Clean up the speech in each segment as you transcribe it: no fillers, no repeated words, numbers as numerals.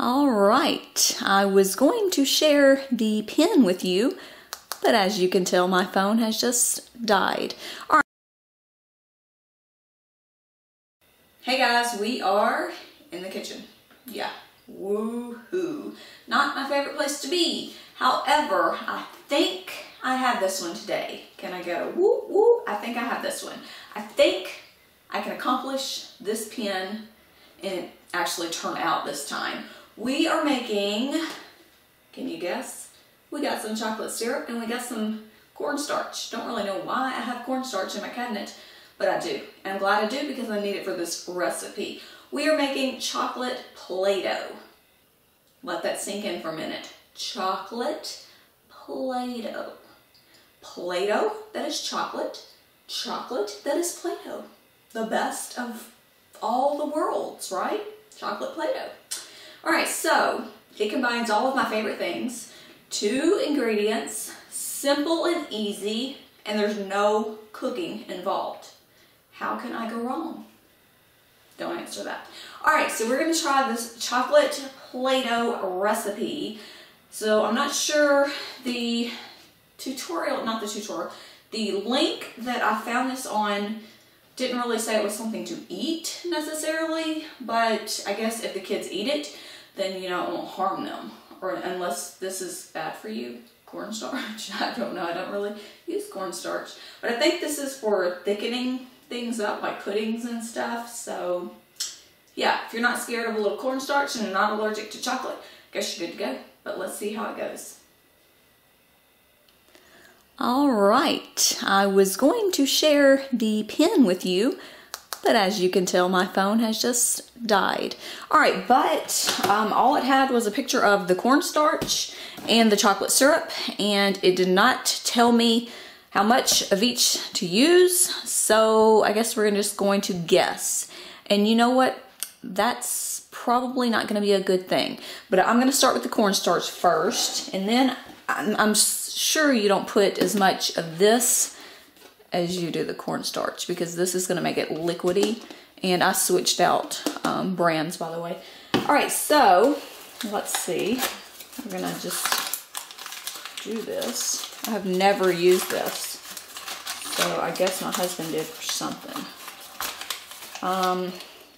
All right, I was going to share the pin with you, but as you can tell, my phone has just died. All right. Hey guys, we are in the kitchen. Yeah, woohoo. Not my favorite place to be. However, I think I have this one today. Can I go woo woo? I think I have this one. I think I can accomplish this pin and it actually turn out this time. We are making, can you guess? We got some chocolate syrup and we got some cornstarch. Don't really know why I have cornstarch in my cabinet, but I do. And I'm glad I do because I need it for this recipe. We are making chocolate Play-Doh. Let that sink in for a minute. Chocolate Play-Doh. Play-Doh that is chocolate. Chocolate that is Play-Doh. The best of all the worlds, right? Chocolate Play-Doh. All right, so it combines all of my favorite things. 2 ingredients, simple and easy, and there's no cooking involved. How can I go wrong? Don't answer that. All right, so we're gonna try this chocolate Play-Doh recipe. So I'm not sure the tutorial, not the tutorial, the link that I found this on didn't really say it was something to eat necessarily, but I guess if the kids eat it, then, you know, it won't harm them. Or unless this is bad for you, cornstarch. I don't know, I don't really use cornstarch. But I think this is for thickening things up, like puddings and stuff. So yeah, if you're not scared of a little cornstarch and you're not allergic to chocolate, I guess you're good to go. But let's see how it goes. All right, I was going to share the pin with you, but as you can tell, my phone has just died. All right, but all it had was a picture of the cornstarch and the chocolate syrup, and it did not tell me how much of each to use, so I guess we're just going to guess. And you know what? That's probably not gonna be a good thing, but I'm gonna start with the cornstarch first, and then I'm sure you don't put as much of this as you do the cornstarch because this is gonna make it liquidy, and I switched out brands, by the way. All right, so let's see. We're gonna just do this. I have never used this, so I guess my husband did for something.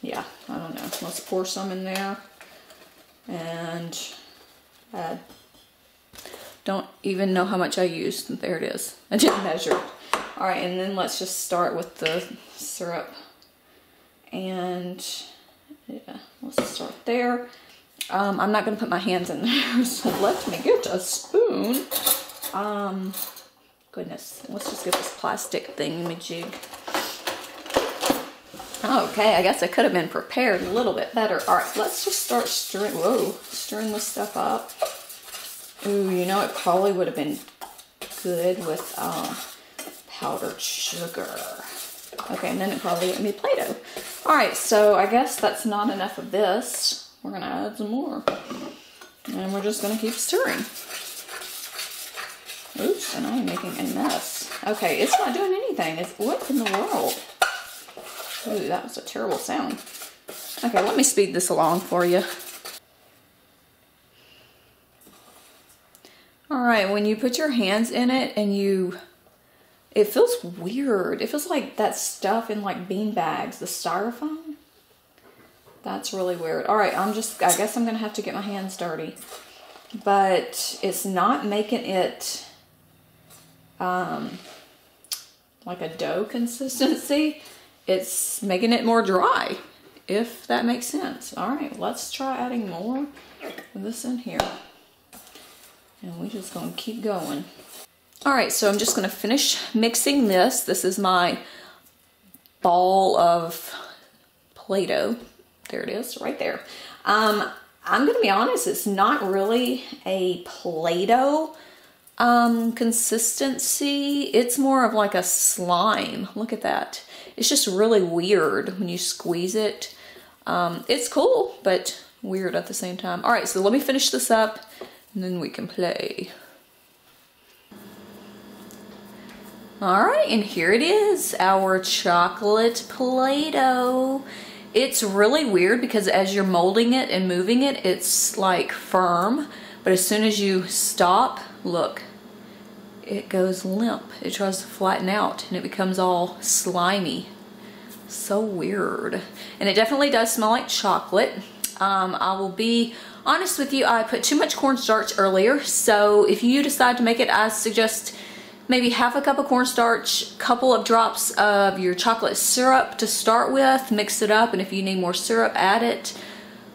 Yeah, I don't know. Let's pour some in there and add. Don't even know how much I used. There it is. I didn't measure it. All right, and then let's just start with the syrup. And yeah, let's start there. I'm not gonna put my hands in there, so let me get a spoon. Goodness, let's just get this plastic thingamajig. Okay, I guess I could have been prepared a little bit better. All right, let's just start stirring this stuff up. Ooh, you know, it probably would have been good with powdered sugar. Okay, and then it probably wouldn't be Play-Doh. All right, so I guess that's not enough of this. We're gonna add some more. And we're just gonna keep stirring. Oops, and I'm making a mess. Okay, it's not doing anything. What in the world? Ooh, that was a terrible sound. Okay, let me speed this along for you. All right, when you put your hands in it and it feels weird. It feels like that stuff in like bean bags, the styrofoam. That's really weird. All right, I guess I'm gonna have to get my hands dirty. But it's not making it like a dough consistency. It's making it more dry, if that makes sense. All right, let's try adding more of this in here. And we're just gonna keep going. All right, so I'm just gonna finish mixing this. This is my ball of Play-Doh. There it is, right there. I'm gonna be honest, it's not really a Play-Doh consistency. It's more of like a slime. Look at that. It's just really weird when you squeeze it. It's cool, but weird at the same time. All right, so let me finish this up and then we can play. All right, and here it is, our chocolate Play-Doh. It's really weird because as you're molding it and moving it, it's like firm, but as soon as you stop, look, it goes limp. It tries to flatten out and it becomes all slimy. So weird. And it definitely does smell like chocolate. I will be honest with you, I put too much cornstarch earlier, so if you decide to make it, I suggest maybe half a cup of cornstarch, couple of drops of your chocolate syrup to start with, mix it up, and if you need more syrup, add it.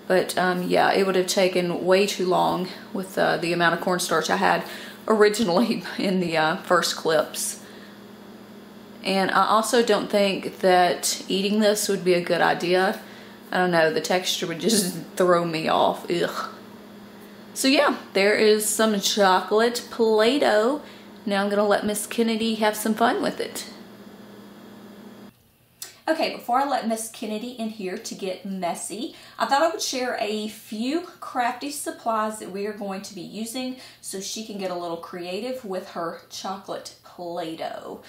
But yeah, it would have taken way too long with the amount of cornstarch I had originally in the first clips. And I also don't think that eating this would be a good idea. I don't know, the texture would just throw me off. Ugh. So yeah, there is some chocolate Play-Doh. Now I'm gonna let Miss Kennedy have some fun with it. Okay, before I let Miss Kennedy in here to get messy, I thought I would share a few crafty supplies that we are going to be using so she can get a little creative with her chocolate Play-Doh.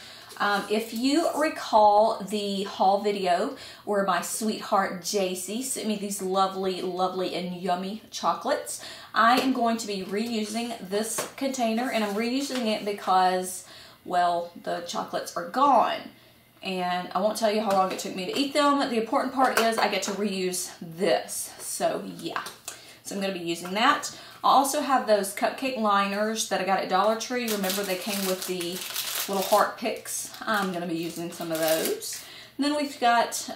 If you recall the haul video where my sweetheart JC sent me these lovely, lovely and yummy chocolates, I am going to be reusing this container, and I'm reusing it because, well, the chocolates are gone. And I won't tell you how long it took me to eat them. The important part is I get to reuse this. So yeah, so I'm going to be using that. I also have those cupcake liners that I got at Dollar Tree. Remember, they came with the little heart picks. I'm going to be using some of those. And then we've got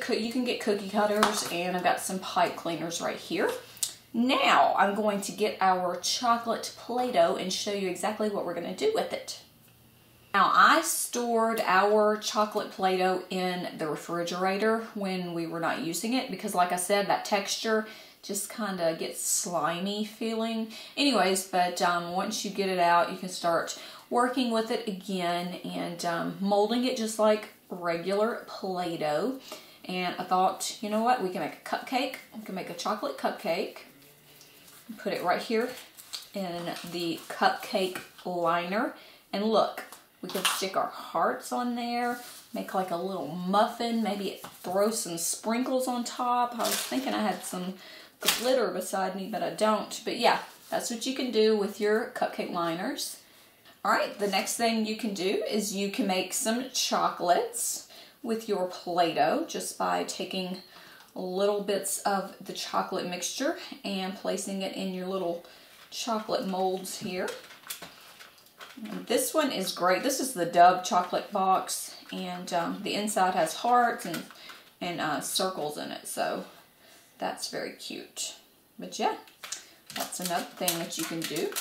you can get cookie cutters, and I've got some pipe cleaners right here. Now I'm going to get our chocolate Play-Doh and show you exactly what we're going to do with it. Now, I stored our chocolate Play-Doh in the refrigerator when we were not using it because, like I said, that texture just kind of gets slimy feeling. Anyways, but once you get it out, you can start working with it again and molding it just like regular Play-Doh. And I thought, you know what, we can make a cupcake. We can make a chocolate cupcake. Put it right here in the cupcake liner. And look, we can stick our hearts on there, make like a little muffin, maybe throw some sprinkles on top. I was thinking I had some glitter beside me, but I don't. But yeah, that's what you can do with your cupcake liners. All right, the next thing you can do is you can make some chocolates with your Play-Doh just by taking little bits of the chocolate mixture and placing it in your little chocolate molds here. And this one is great. This is the Dove chocolate box, and the inside has hearts and circles in it, so that's very cute. But yeah, that's another thing that you can do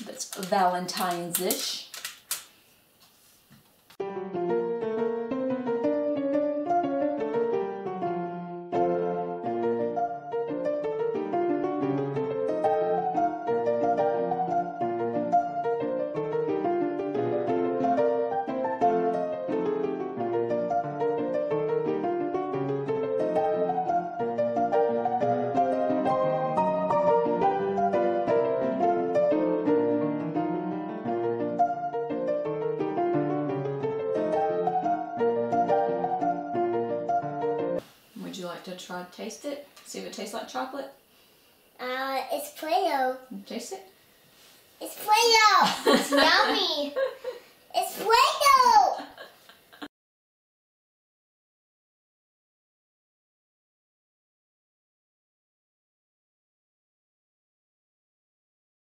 that's Valentine's-ish. Would you like to try to taste it? See if it tastes like chocolate? It's Play-Doh. Taste it? It's Play-Doh. It's yummy. It's Play-Doh.